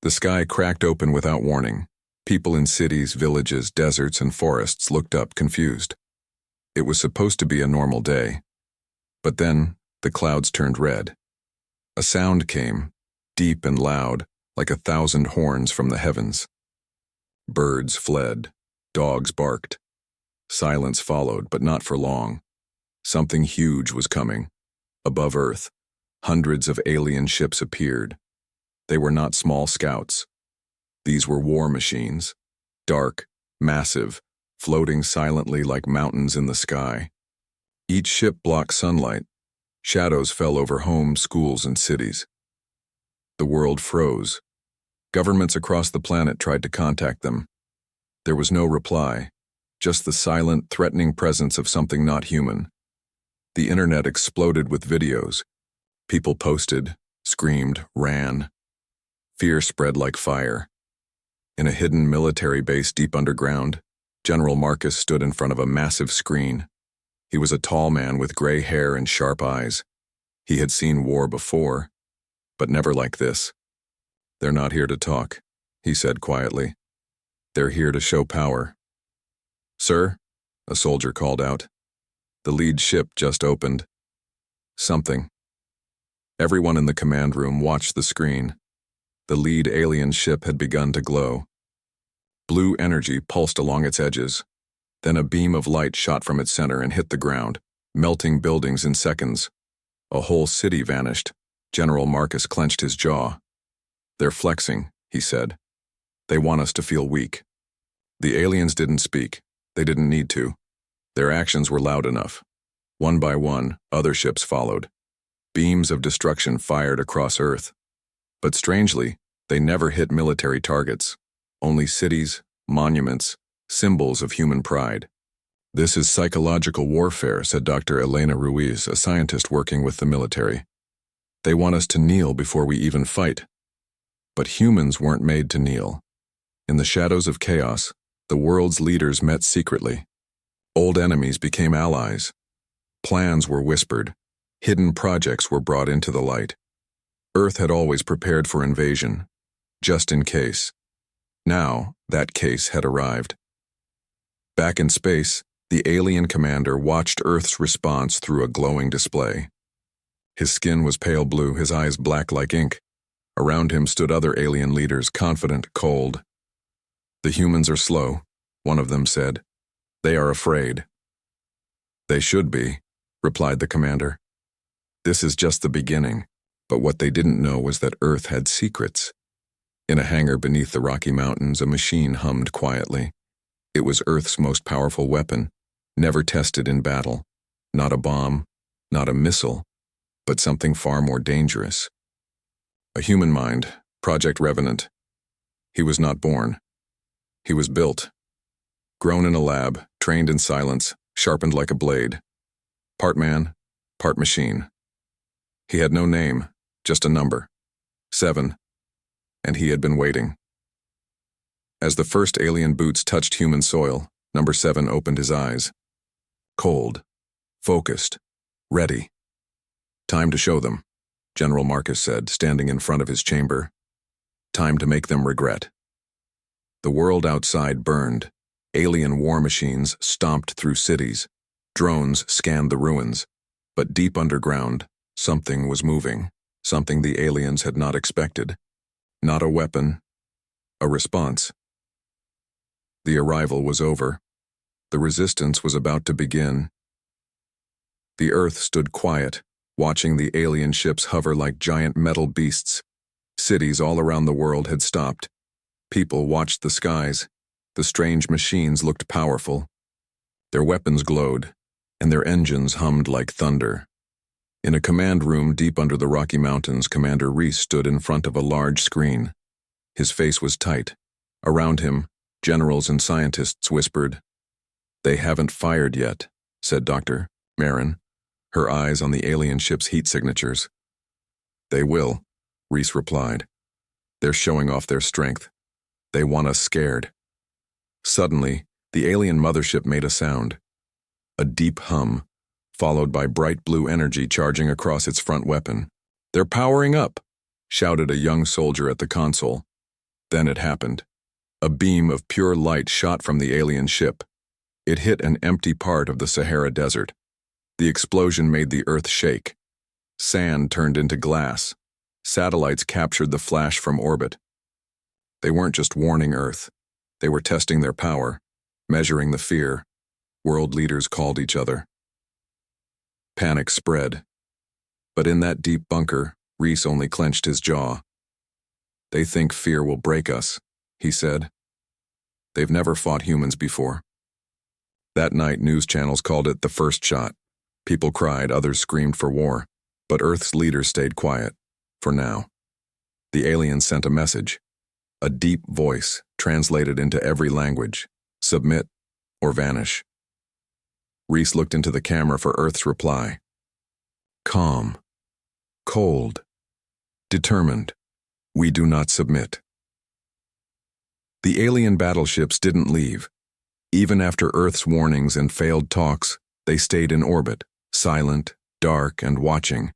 The sky cracked open without warning. People in cities, villages, deserts, and forests looked up, confused. It was supposed to be a normal day. But then, the clouds turned red. A sound came, deep and loud, like 1,000 horns from the heavens. Birds fled. Dogs barked. Silence followed, but not for long. Something huge was coming. Above Earth, hundreds of alien ships appeared. They were not small scouts. These were war machines, dark, massive, floating silently like mountains in the sky. Each ship blocked sunlight. Shadows fell over homes, schools, and cities. The world froze. Governments across the planet tried to contact them. There was no reply, just the silent, threatening presence of something not human. The internet exploded with videos. People posted, screamed, ran. Fear spread like fire. In a hidden military base deep underground, General Marcus stood in front of a massive screen. He was a tall man with gray hair and sharp eyes. He had seen war before, but never like this. "They're not here to talk," he said quietly. "They're here to show power." "Sir," a soldier called out. The lead ship just opened. Something. Everyone in the command room watched the screen. The lead alien ship had begun to glow. Blue energy pulsed along its edges. Then a beam of light shot from its center and hit the ground, melting buildings in seconds. A whole city vanished. General Marcus clenched his jaw. "They're flexing," he said. "They want us to feel weak." The aliens didn't speak. They didn't need to. Their actions were loud enough. One by one, other ships followed. Beams of destruction fired across Earth. But strangely, they never hit military targets. Only cities, monuments, symbols of human pride. "This is psychological warfare," said Dr. Elena Ruiz, a scientist working with the military. "They want us to kneel before we even fight." But humans weren't made to kneel. In the shadows of chaos, the world's leaders met secretly. Old enemies became allies. Plans were whispered. Hidden projects were brought into the light. Earth had always prepared for invasion, just in case. Now, that case had arrived. Back in space, the alien commander watched Earth's response through a glowing display. His skin was pale blue, his eyes black like ink. Around him stood other alien leaders, confident, cold. "The humans are slow," one of them said. "They are afraid." "They should be," replied the commander. "This is just the beginning." But what they didn't know was that Earth had secrets. In a hangar beneath the Rocky Mountains, a machine hummed quietly. It was Earth's most powerful weapon, never tested in battle. Not a bomb, not a missile, but something far more dangerous. A human mind, Project Revenant. He was not born. He was built. Grown in a lab, trained in silence, sharpened like a blade. Part man, part machine. He had no name, just a number. 7. And he had been waiting. As the first alien boots touched human soil, number 7 opened his eyes. Cold, focused, ready. "Time to show them," General Marcus said, standing in front of his chamber. "Time to make them regret." The world outside burned. Alien war machines stomped through cities. Drones scanned the ruins. But deep underground, something was moving, something the aliens had not expected. Not a weapon, a response. The arrival was over. The resistance was about to begin. The Earth stood quiet, watching the alien ships hover like giant metal beasts. Cities all around the world had stopped. People watched the skies. The strange machines looked powerful. Their weapons glowed, and their engines hummed like thunder. In a command room deep under the Rocky Mountains, Commander Reese stood in front of a large screen. His face was tight. Around him, generals and scientists whispered. "They haven't fired yet," said Dr. Marin, her eyes on the alien ship's heat signatures. "They will," Reese replied. "They're showing off their strength. They want us scared." Suddenly, the alien mothership made a sound. A deep hum, followed by bright blue energy charging across its front weapon. "They're powering up," shouted a young soldier at the console. Then it happened. A beam of pure light shot from the alien ship. It hit an empty part of the Sahara Desert. The explosion made the Earth shake. Sand turned into glass. Satellites captured the flash from orbit. They weren't just warning Earth. They were testing their power, measuring the fear. World leaders called each other. Panic spread. But in that deep bunker, Reese only clenched his jaw. "They think fear will break us," he said. "They've never fought humans before." That night, news channels called it the first shot. People cried, others screamed for war. But Earth's leaders stayed quiet, for now. The aliens sent a message. A deep voice, translated into every language. Submit or vanish. Reese looked into the camera for Earth's reply. Calm. Cold. Determined. We do not submit. The alien battleships didn't leave. Even after Earth's warnings and failed talks, they stayed in orbit, silent, dark, and watching.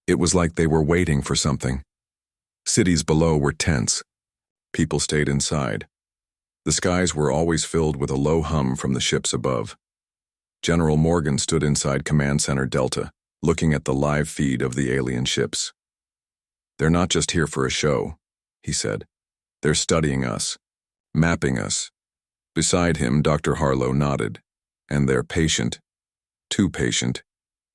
It was like they were waiting for something. Cities below were tense. People stayed inside. The skies were always filled with a low hum from the ships above. General Morgan stood inside Command Center Delta, looking at the live feed of the alien ships. "They're not just here for a show," he said. "They're studying us, mapping us." Beside him, Dr. Harlow nodded. "And they're patient. Too patient."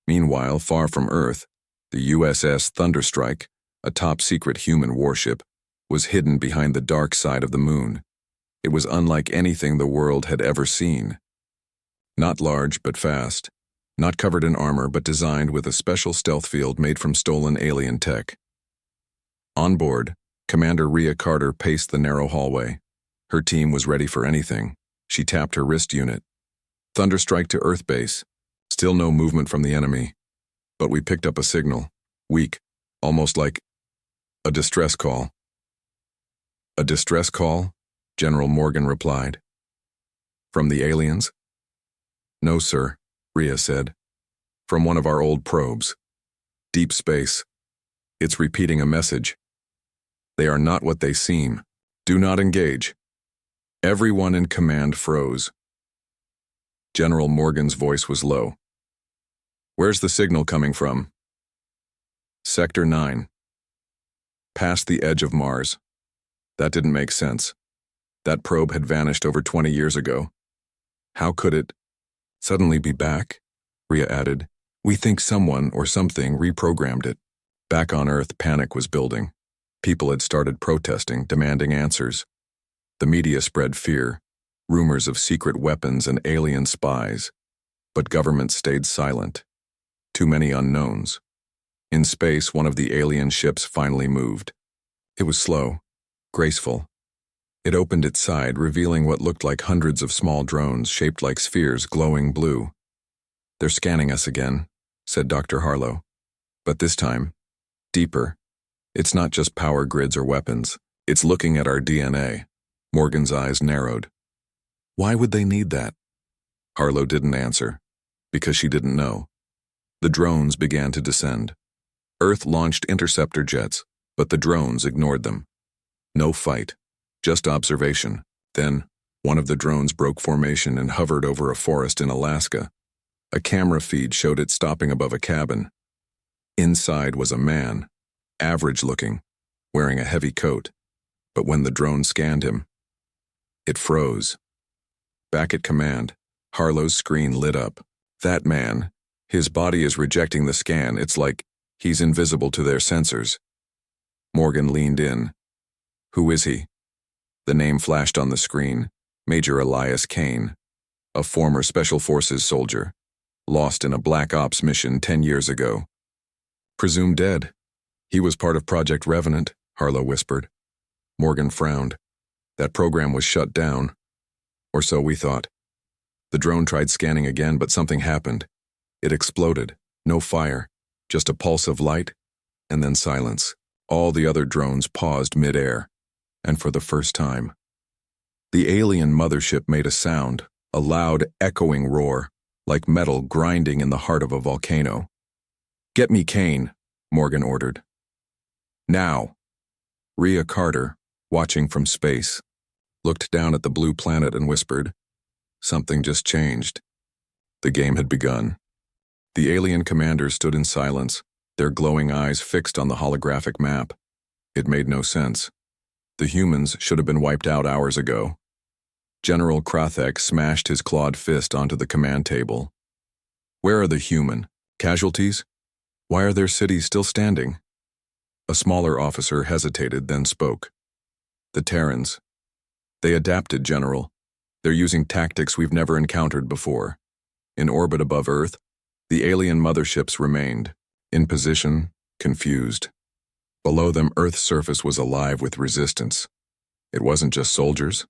Meanwhile, far from Earth, the USS Thunderstrike, a top-secret human warship, was hidden behind the dark side of the moon. It was unlike anything the world had ever seen. Not large, but fast. Not covered in armor, but designed with a special stealth field made from stolen alien tech. On board, Commander Rhea Carter paced the narrow hallway. Her team was ready for anything. She tapped her wrist unit. "Thunderstrike to Earth base. Still no movement from the enemy. But we picked up a signal. Weak. Almost like a distress call." "A distress call?" General Morgan replied. "From the aliens?" "No, sir," Rhea said. "From one of our old probes. Deep space. It's repeating a message. They are not what they seem. Do not engage." Everyone in command froze. General Morgan's voice was low. "Where's the signal coming from?" "Sector 9. Past the edge of Mars." That didn't make sense. That probe had vanished over 20 years ago. How could it suddenly be back? Rhea added. "We think someone or something reprogrammed it." Back on Earth, panic was building. People had started protesting, demanding answers. The media spread fear, rumors of secret weapons and alien spies. But governments stayed silent. Too many unknowns. In space, one of the alien ships finally moved. It was slow, graceful. It opened its side, revealing what looked like hundreds of small drones shaped like spheres glowing blue. "They're scanning us again," said Dr. Harlow. "But this time, deeper. It's not just power grids or weapons. It's looking at our DNA." Morgan's eyes narrowed. "Why would they need that?" Harlow didn't answer, because she didn't know. The drones began to descend. Earth launched interceptor jets, but the drones ignored them. No fight, just observation. Then, one of the drones broke formation and hovered over a forest in Alaska. A camera feed showed it stopping above a cabin. Inside was a man, average-looking, wearing a heavy coat. But when the drone scanned him, it froze. Back at command, Harlow's screen lit up. "That man, his body is rejecting the scan. It's like he's invisible to their sensors." Morgan leaned in. "Who is he?" The name flashed on the screen. Major Elias Kane, a former Special Forces soldier, lost in a Black Ops mission 10 years ago. "Presumed dead. He was part of Project Revenant," Harlow whispered. Morgan frowned. "That program was shut down. Or so we thought." The drone tried scanning again, but something happened. It exploded. No fire, just a pulse of light, and then silence. All the other drones paused mid-air, and for the first time. The alien mothership made a sound, a loud, echoing roar, like metal grinding in the heart of a volcano. "Get me Kane," Morgan ordered. "Now." Rhea Carter, watching from space, looked down at the blue planet and whispered, "Something just changed." The game had begun. The alien commanders stood in silence, their glowing eyes fixed on the holographic map. It made no sense. The humans should have been wiped out hours ago. General Krathek smashed his clawed fist onto the command table. Where are the human casualties? Why are their cities still standing? A smaller officer hesitated, then spoke. The Terrans. They adapted, General. They're using tactics we've never encountered before. In orbit above Earth, the alien motherships remained, in position, confused. Below them, Earth's surface was alive with resistance. It wasn't just soldiers.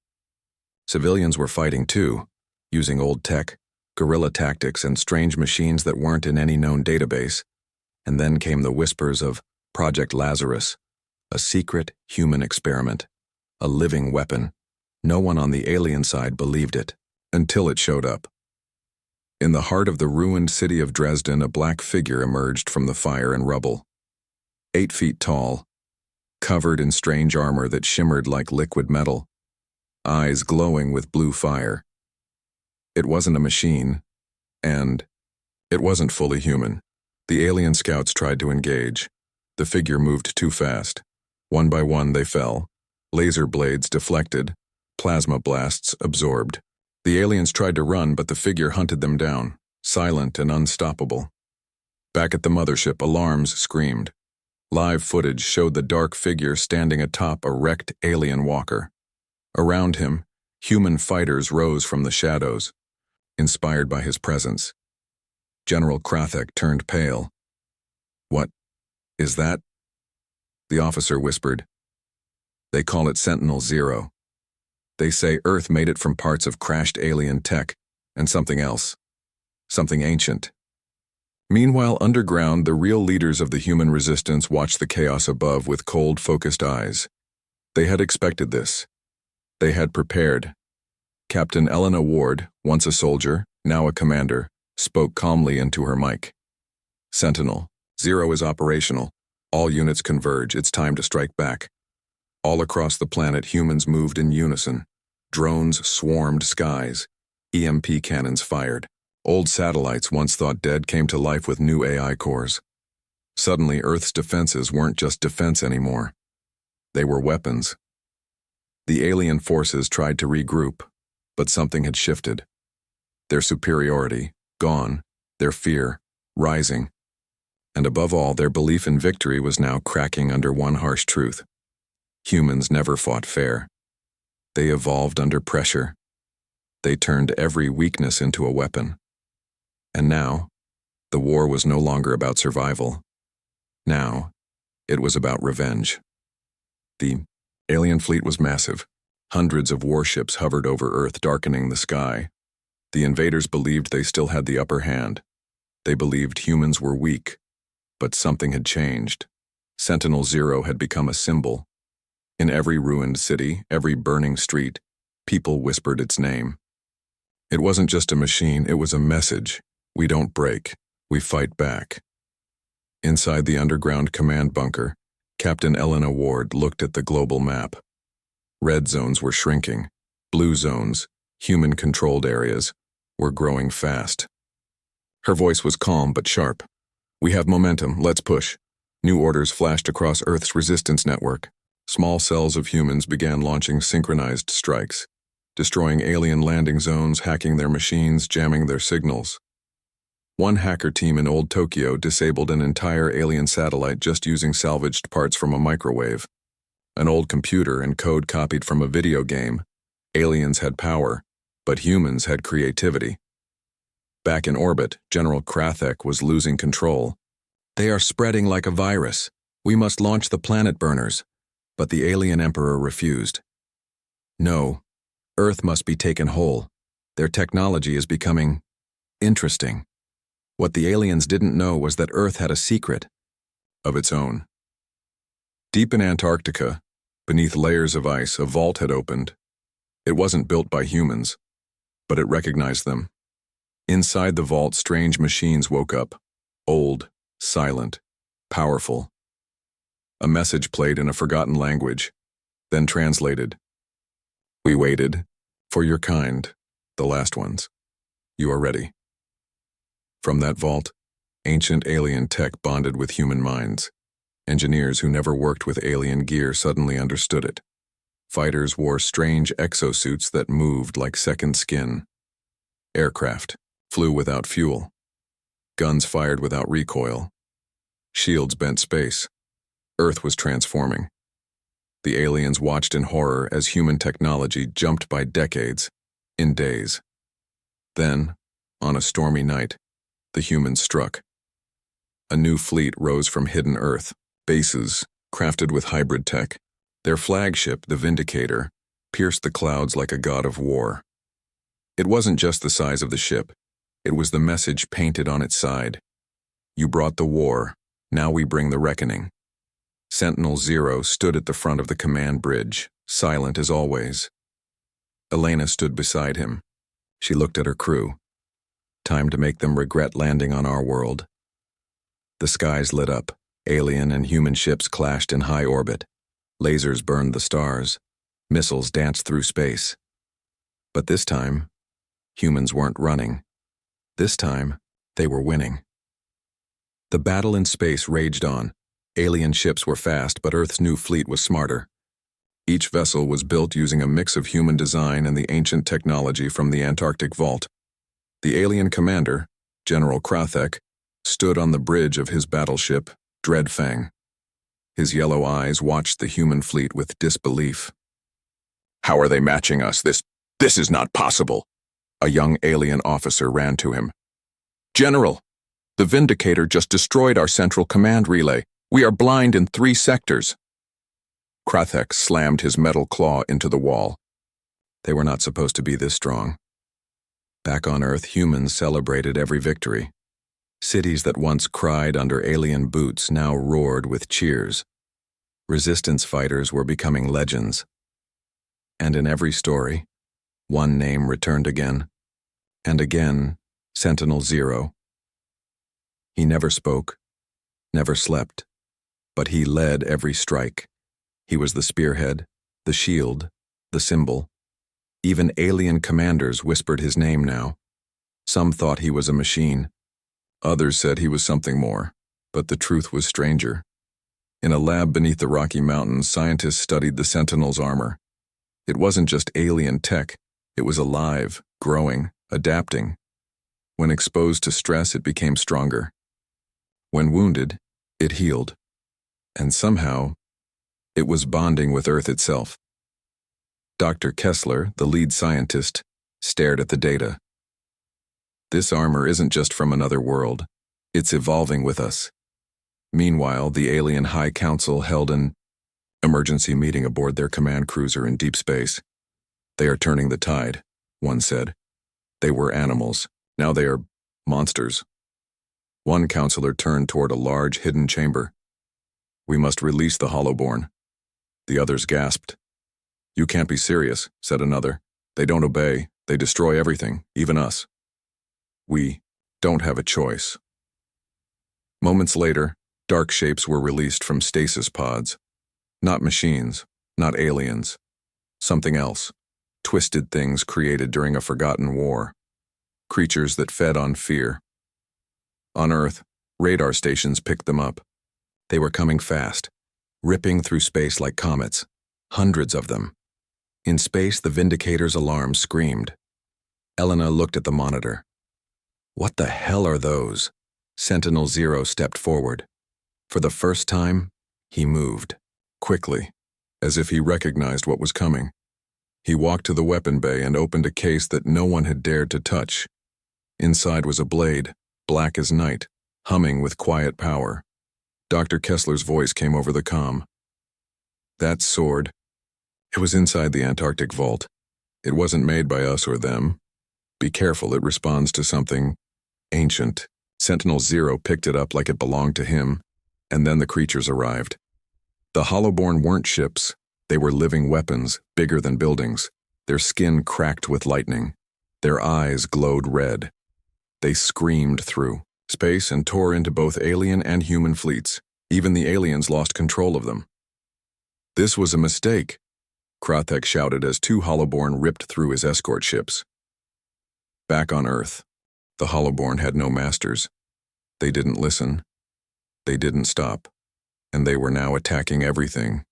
Civilians were fighting too, using old tech, guerrilla tactics, and strange machines that weren't in any known database. And then came the whispers of Project Lazarus, a secret human experiment, a living weapon. No one on the alien side believed it, until it showed up. In the heart of the ruined city of Dresden, a black figure emerged from the fire and rubble. 8 feet tall, covered in strange armor that shimmered like liquid metal, eyes glowing with blue fire. It wasn't a machine, and it wasn't fully human. The alien scouts tried to engage. The figure moved too fast. One by one they fell. Laser blades deflected, plasma blasts absorbed. The aliens tried to run, but the figure hunted them down, silent and unstoppable. Back at the mothership, alarms screamed. Live footage showed the dark figure standing atop a wrecked alien walker. Around him, human fighters rose from the shadows, inspired by his presence. General Krathek turned pale. "What is that?" The officer whispered. "They call it Sentinel-0. They say Earth made it from parts of crashed alien tech and something else, something ancient." Meanwhile, underground, the real leaders of the human resistance watched the chaos above with cold, focused eyes. They had expected this. They had prepared. Captain Elena Ward, once a soldier, now a commander, spoke calmly into her mic. "Sentinel-0 is operational. All units converge. It's time to strike back." All across the planet, humans moved in unison. Drones swarmed skies. EMP cannons fired. Old satellites once thought dead came to life with new AI cores. Suddenly, Earth's defenses weren't just defense anymore. They were weapons. The alien forces tried to regroup, but something had shifted. Their superiority, gone, their fear, rising. And above all, their belief in victory was now cracking under one harsh truth. Humans never fought fair. They evolved under pressure. They turned every weakness into a weapon. And now, the war was no longer about survival. Now, it was about revenge. The alien fleet was massive. Hundreds of warships hovered over Earth, darkening the sky. The invaders believed they still had the upper hand. They believed humans were weak. But something had changed. Sentinel-0 had become a symbol. In every ruined city, every burning street, people whispered its name. It wasn't just a machine, it was a message. We don't break, we fight back. Inside the underground command bunker, Captain Elena Ward looked at the global map. Red zones were shrinking. Blue zones, human-controlled areas, were growing fast. Her voice was calm but sharp. "We have momentum, let's push." New orders flashed across Earth's resistance network. Small cells of humans began launching synchronized strikes, destroying alien landing zones, hacking their machines, jamming their signals. One hacker team in Old Tokyo disabled an entire alien satellite just using salvaged parts from a microwave. An old computer and code copied from a video game. Aliens had power, but humans had creativity. Back in orbit, General Krathek was losing control. "They are spreading like a virus. We must launch the planet burners." But the alien emperor refused. "No, Earth must be taken whole. Their technology is becoming interesting." What the aliens didn't know was that Earth had a secret of its own. Deep in Antarctica, beneath layers of ice, a vault had opened. It wasn't built by humans, but it recognized them. Inside the vault, strange machines woke up, old, silent, powerful. A message played in a forgotten language. then translated. We waited. For your kind, the last ones. You are ready. From that vault, ancient alien tech bonded with human minds. Engineers who never worked with alien gear suddenly understood it. Fighters wore strange exosuits that moved like second skin. Aircraft flew without fuel. Guns fired without recoil. Shields bent space. Earth was transforming. The aliens watched in horror as human technology jumped by decades, in days. Then, on a stormy night, the humans struck. A new fleet rose from hidden Earth, bases crafted with hybrid tech. Their flagship, the Vindicator, pierced the clouds like a god of war. It wasn't just the size of the ship. It was the message painted on its side. You brought the war, now we bring the reckoning. Sentinel-0 stood at the front of the command bridge, silent as always. Elena stood beside him. She looked at her crew. Time to make them regret landing on our world. The skies lit up. Alien and human ships clashed in high orbit. Lasers burned the stars. Missiles danced through space. But this time, humans weren't running. This time, they were winning. The battle in space raged on. Alien ships were fast, but Earth's new fleet was smarter. Each vessel was built using a mix of human design and the ancient technology from the Antarctic vault. The alien commander, General Krathek, stood on the bridge of his battleship, Dreadfang. His yellow eyes watched the human fleet with disbelief. How are they matching us? This is not possible. A young alien officer ran to him. General, the Vindicator just destroyed our central command relay. We are blind in 3 sectors. Krathek slammed his metal claw into the wall. They were not supposed to be this strong. Back on Earth, humans celebrated every victory. Cities that once cried under alien boots now roared with cheers. Resistance fighters were becoming legends. And in every story, one name returned again. And again, Sentinel-0. He never spoke, never slept. But he led every strike. He was the spearhead, the shield, the symbol. Even alien commanders whispered his name now. Some thought he was a machine. Others said he was something more, but the truth was stranger. In a lab beneath the Rocky Mountains, scientists studied the Sentinel's armor. It wasn't just alien tech. It was alive, growing, adapting. When exposed to stress, it became stronger. When wounded, it healed. And somehow, it was bonding with Earth itself. Dr. Kessler, the lead scientist, stared at the data. This armor isn't just from another world. It's evolving with us. Meanwhile, the alien High Council held an emergency meeting aboard their command cruiser in deep space. They are turning the tide, one said. They were animals. Now they are monsters. One counselor turned toward a large hidden chamber. We must release the Hollowborn. The others gasped. You can't be serious, said another. They don't obey. They destroy everything, even us. We don't have a choice. Moments later, dark shapes were released from stasis pods. Not machines, not aliens. Something else. Twisted things created during a forgotten war. Creatures that fed on fear. On Earth, radar stations picked them up. They were coming fast, ripping through space like comets, hundreds of them. In space, the Vindicator's alarm screamed. Elena looked at the monitor. What the hell are those? Sentinel-0 stepped forward. For the first time, he moved, quickly, as if he recognized what was coming. He walked to the weapon bay and opened a case that no one had dared to touch. Inside was a blade, black as night, humming with quiet power. Dr. Kessler's voice came over the comm. That sword, it was inside the Antarctic vault. It wasn't made by us or them. Be careful, it responds to something ancient. Sentinel-0 picked it up like it belonged to him, and then the creatures arrived. The Hollowborn weren't ships. They were living weapons, bigger than buildings. Their skin cracked with lightning. Their eyes glowed red. They screamed through space and tore into both alien and human fleets. Even the aliens lost control of them. This was a mistake, Krathek shouted as two Hollowborn ripped through his escort ships. Back on Earth, the Hollowborn had no masters. They didn't listen. They didn't stop. And they were now attacking everything.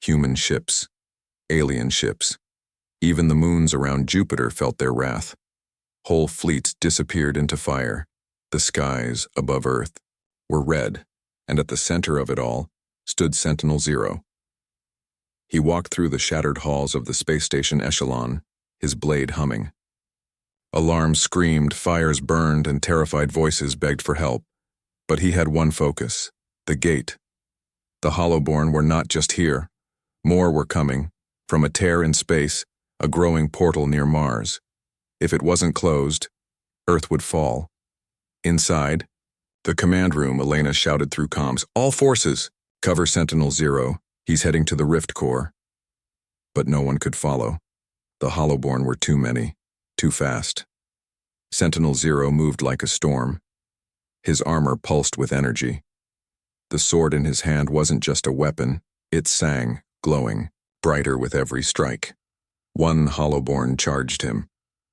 Human ships. Alien ships. Even the moons around Jupiter felt their wrath. Whole fleets disappeared into fire. The skies above Earth were red, and at the center of it all stood Sentinel-0. He walked through the shattered halls of the space station echelon, his blade humming. Alarms screamed, fires burned, and terrified voices begged for help. But he had one focus: the gate. The Hollowborn were not just here. More were coming, from a tear in space, a growing portal near Mars. If it wasn't closed, Earth would fall. Inside, the command room, Elena shouted through comms, "All forces, cover Sentinel-0. He's heading to the Rift Core." But no one could follow. The Hollowborn were too many, too fast. Sentinel-0 moved like a storm. His armor pulsed with energy. The sword in his hand wasn't just a weapon, it sang, glowing, brighter with every strike. One Hollowborn charged him.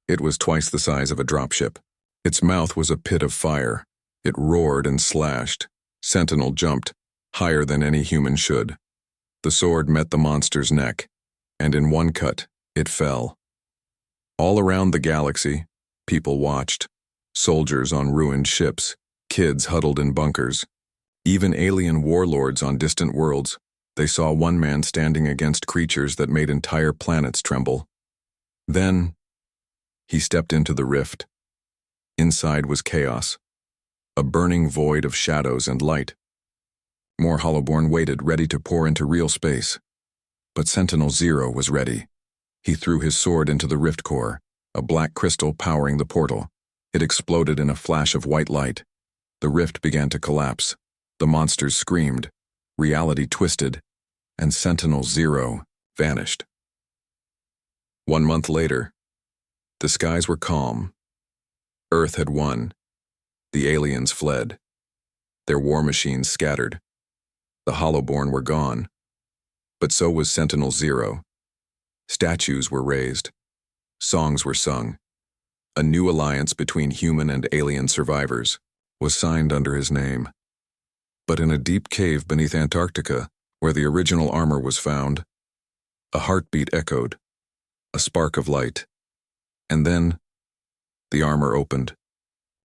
It was twice the size of a dropship. Its mouth was a pit of fire. It roared and slashed. Sentinel jumped, higher than any human should. The sword met the monster's neck, and in one cut, it fell. All around the galaxy, people watched. Soldiers on ruined ships, kids huddled in bunkers. Even alien warlords on distant worlds, they saw one man standing against creatures that made entire planets tremble. Then, he stepped into the rift. Inside was chaos, a burning void of shadows and light. More Hollowborn waited, ready to pour into real space. But Sentinel-0 was ready. He threw his sword into the rift core, a black crystal powering the portal. It exploded in a flash of white light. The rift began to collapse. The monsters screamed, reality twisted, and Sentinel-0 vanished. 1 month later, the skies were calm. Earth had won. The aliens fled. Their war machines scattered. The Hollowborn were gone. But so was Sentinel-0. Statues were raised. Songs were sung. A new alliance between human and alien survivors was signed under his name. But in a deep cave beneath Antarctica, where the original armor was found, a heartbeat echoed, a spark of light. And then, the armor opened.